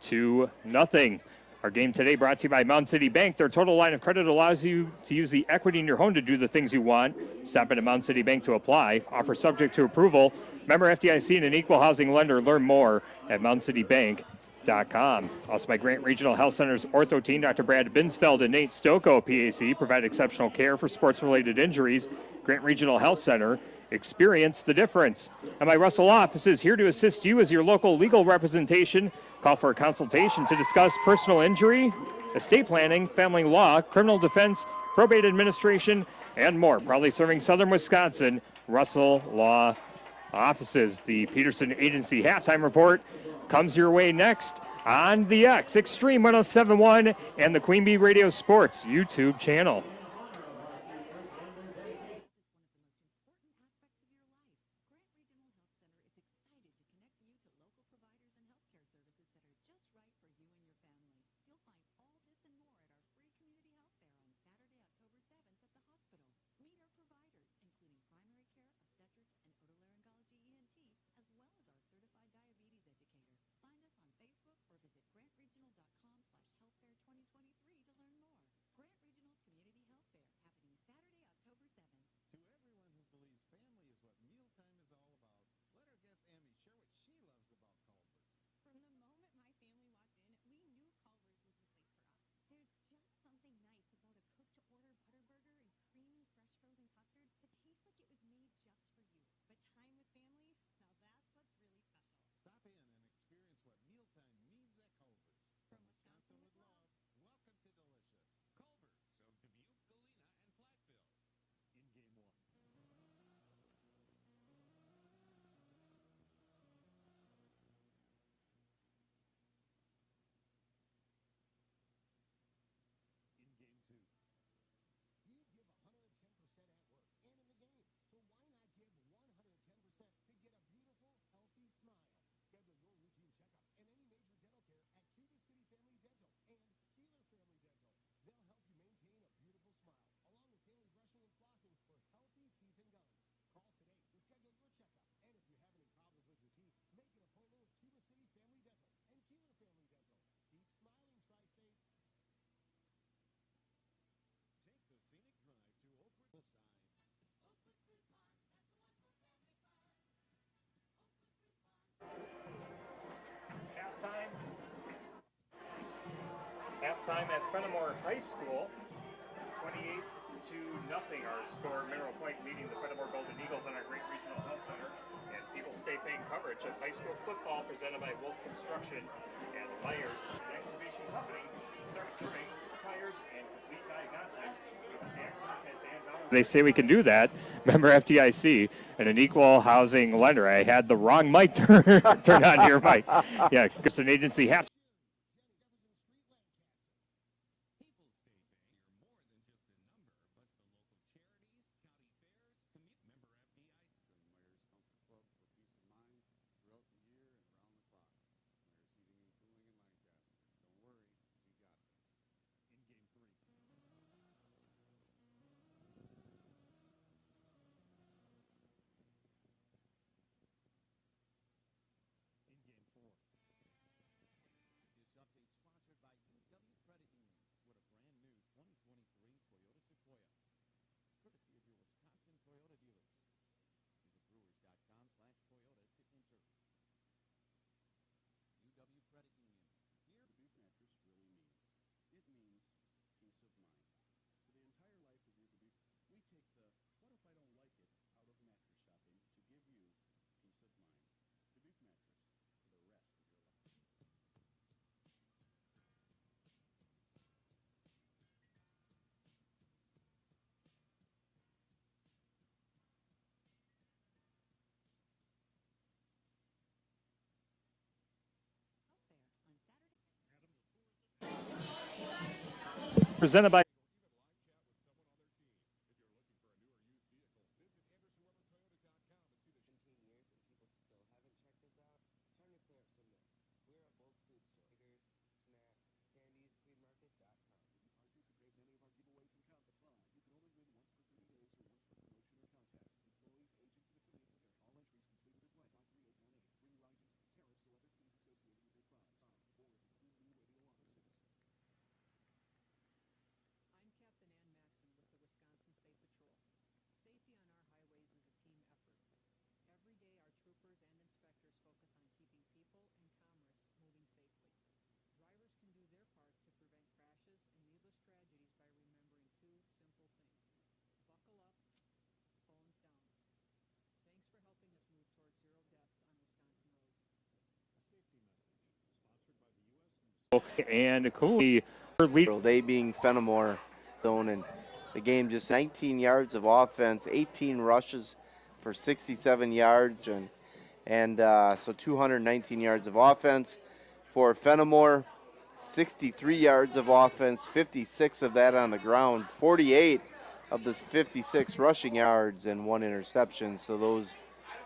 Speaker 2: 28-0. Our game today brought to you by Mountain City Bank. Their total line of credit allows you to use the equity in your home to do the things you want. Stop into Mountain City Bank to apply. Offer subject to approval. Member FDIC and an equal housing lender. Learn more at mountaincitybank.com. Also by Grant Regional Health Center's ortho team, Dr. Brad Binsfeld and Nate Stocco, PAC, provide exceptional care for sports-related injuries. Grant Regional Health Center. Experience the difference. And my Russell office is here to assist you as your local legal representation. Call for a consultation to discuss personal injury, estate planning, family law, criminal defense, probate administration, and more. Proudly serving Southern Wisconsin, Russell Law Offices. The Peterson Agency Halftime Report comes your way next on the X, Extreme 107.1, and the Queen Bee Radio Sports YouTube channel. Halftime at Fennimore High School, 28-0 our score. Mineral Point leading the Fennimore Golden Eagles on our Great Regional Health Center. And people stay paying coverage of high school football presented by Wolf Construction and Myers, an excavation company, starts serving tires and complete diagnostics. They say we can do that. Member FDIC and an equal housing lender. I had the wrong mic turned on here, Mike. Yeah, it's an agency half. presented by and Cooley.
Speaker 3: They being Fennimore zone, and the game just 19 yards of offense, 18 rushes for 67 yards, and so 219 yards of offense for Fennimore, 63 yards of offense, 56 of that on the ground, 48 of the 56 rushing yards, and 1 interception. So those,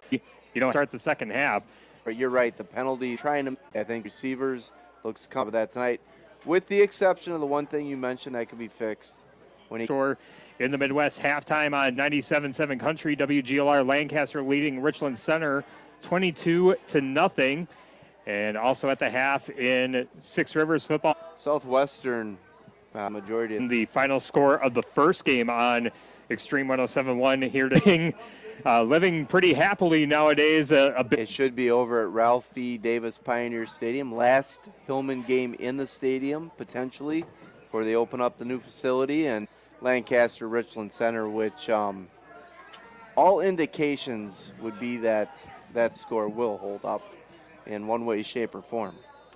Speaker 2: you don't start the second half.
Speaker 3: But you're right, the penalty trying to, I think receivers looks cover that tonight, with the exception of the one thing you mentioned that could be fixed. When
Speaker 2: In the Midwest, halftime on 97.7 Country, WGLR Lancaster leading Richland Center 22-0. And also at the half in Six Rivers football.
Speaker 3: Southwestern majority.
Speaker 2: In the final score of the first game on Extreme 107.1 here to living pretty happily nowadays.
Speaker 3: It should be over at Ralph E. Davis Pioneer Stadium. Last Hillman game in the stadium, potentially, before they open up the new facility. And Lancaster Richland Center, which all indications would be that that score will hold up in one way, shape, or form.